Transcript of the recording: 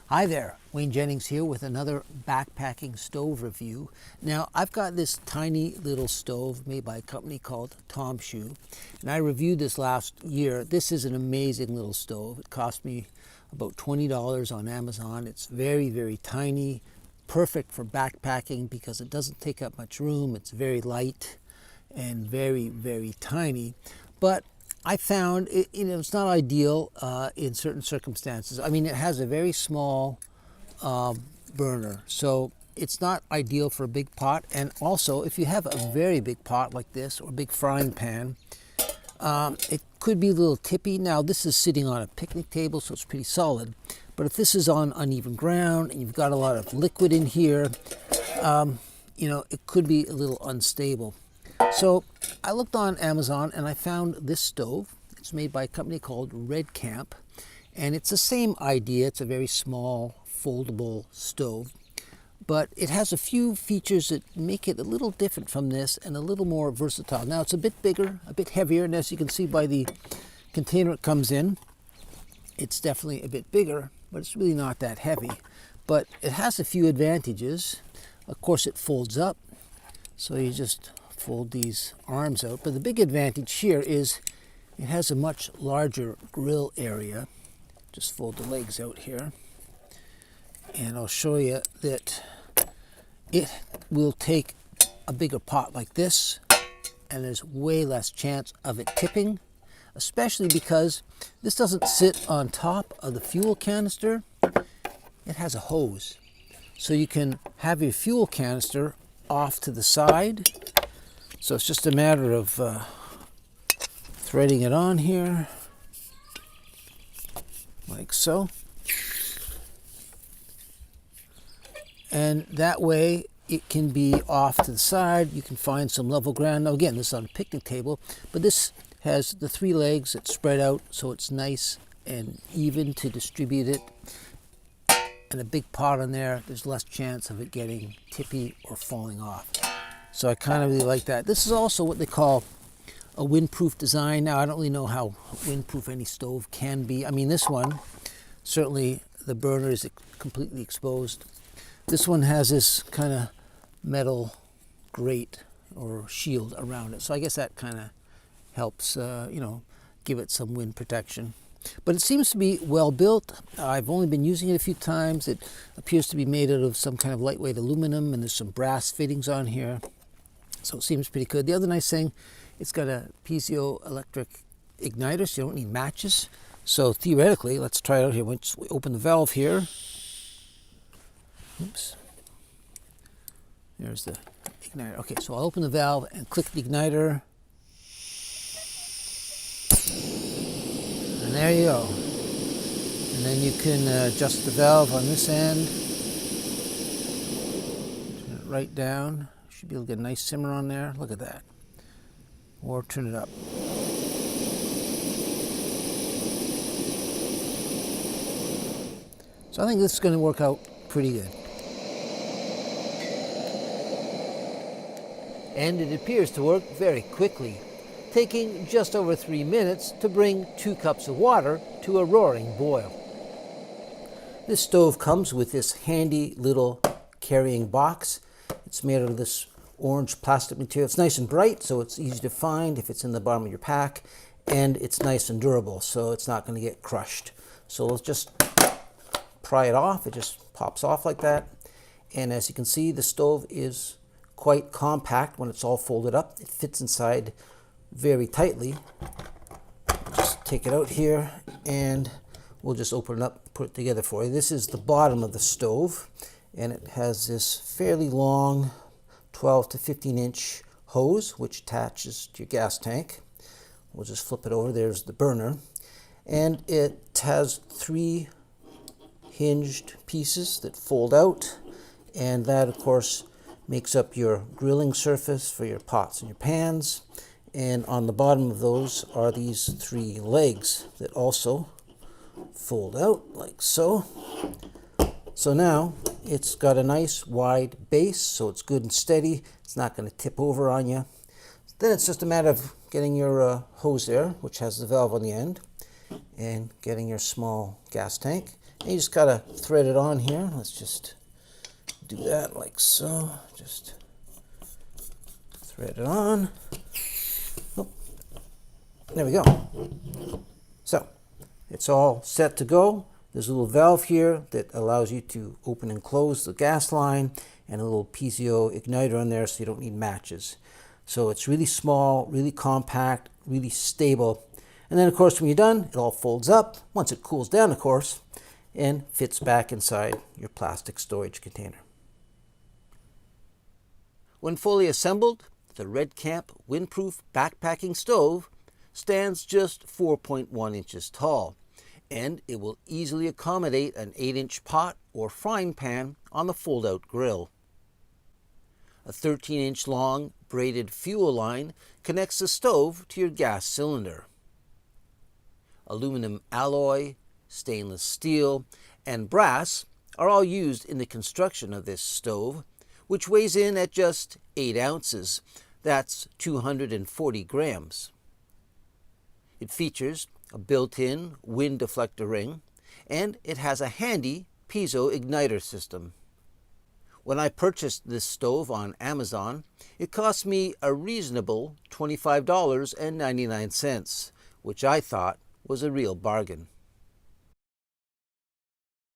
Hi there, Wayne Jennings here with another backpacking stove review. Now, I've got this tiny little stove made by a company called Tom Shoe, and I reviewed this last year. This is an amazing little stove. It cost me about $20 on Amazon. It's very, very tiny, perfect for backpacking because it doesn't take up much room. It's very light and very, very tiny, but I found it's not ideal in certain circumstances. I mean, it has a very small burner, so it's not ideal for a big pot. And also, if you have a very big pot like this or a big frying pan, it could be a little tippy. Now, this is sitting on a picnic table, so it's pretty solid. But if this is on uneven ground and you've got a lot of liquid in here, it could be a little unstable. So I looked on Amazon and I found this stove. It's made by a company called REDCAMP, and it's the same idea. It's a very small foldable stove, but it has a few features that make it a little different from this and a little more versatile. Now, it's a bit bigger, a bit heavier, and as you can see by the container it comes in, it's definitely a bit bigger, but it's really not that heavy. But it has a few advantages. Of course, it folds up, so you just fold these arms out. But the big advantage here is it has a much larger grill area. Just fold the legs out here, and I'll show you that it will take a bigger pot like this, and there's way less chance of it tipping, especially because this doesn't sit on top of the fuel canister. It has a hose, so you can have your fuel canister off to the side. So it's just a matter of threading it on here, like so. And that way it can be off to the side. You can find some level ground. Now again, this is on a picnic table, but this has the three legs that spread out, so it's nice and even to distribute it. And a big pot on there, there's less chance of it getting tippy or falling off. So I kind of really like that. This is also what they call a windproof design. Now, I don't really know how windproof any stove can be. I mean, this one, certainly the burner is completely exposed. This one has this kind of metal grate or shield around it. So I guess that kind of helps, give it some wind protection. But it seems to be well built. I've only been using it a few times. It appears to be made out of some kind of lightweight aluminum, and there's some brass fittings on here. So it seems pretty good. The other nice thing, it's got a piezoelectric igniter, so you don't need matches. So theoretically, let's try it out here. Once we open the valve here, oops, there's the igniter. Okay, so I'll open the valve and click the igniter. And there you go. And then you can adjust the valve on this end. Turn it right down. Should be able to get a nice simmer on there. Look at that. Or turn it up. So I think this is going to work out pretty good. And it appears to work very quickly, taking just over 3 minutes to bring 2 cups of water to a roaring boil. This stove comes with this handy little carrying box. It's made out of this orange plastic material. It's nice and bright, so it's easy to find if it's in the bottom of your pack, and it's nice and durable, so it's not going to get crushed. So let's just pry it off. It just pops off like that. And as you can see, the stove is quite compact when it's all folded up. It fits inside very tightly. Just take it out here and we'll just open it up, put it together for you. This is the bottom of the stove, and it has this fairly long 12 to 15 inch hose which attaches to your gas tank. We'll just flip it over. There's the burner, and it has 3 hinged pieces that fold out, and that of course makes up your grilling surface for your pots and your pans. And on the bottom of those are these 3 legs that also fold out like so. So now it's got a nice wide base, so it's good and steady. It's not going to tip over on you. Then it's just a matter of getting your hose there, which has the valve on the end, and getting your small gas tank. And you just gotta thread it on here. Let's just do that like so. Just thread it on. Oh, there we go. So it's all set to go. There's a little valve here that allows you to open and close the gas line, and a little piezo igniter on there so you don't need matches. So it's really small, really compact, really stable. And then of course when you're done, it all folds up, once it cools down of course, and fits back inside your plastic storage container. When fully assembled, the REDCAMP Windproof backpacking stove stands just 4.1 inches tall, and it will easily accommodate an 8-inch pot or frying pan on the fold-out grill. A 13-inch long braided fuel line connects the stove to your gas cylinder. Aluminum alloy, stainless steel, and brass are all used in the construction of this stove, which weighs in at just 8 ounces. That's 240 grams. It features a built-in wind deflector ring, and it has a handy piezo igniter system. When I purchased this stove on Amazon, it cost me a reasonable $25.99, which I thought was a real bargain.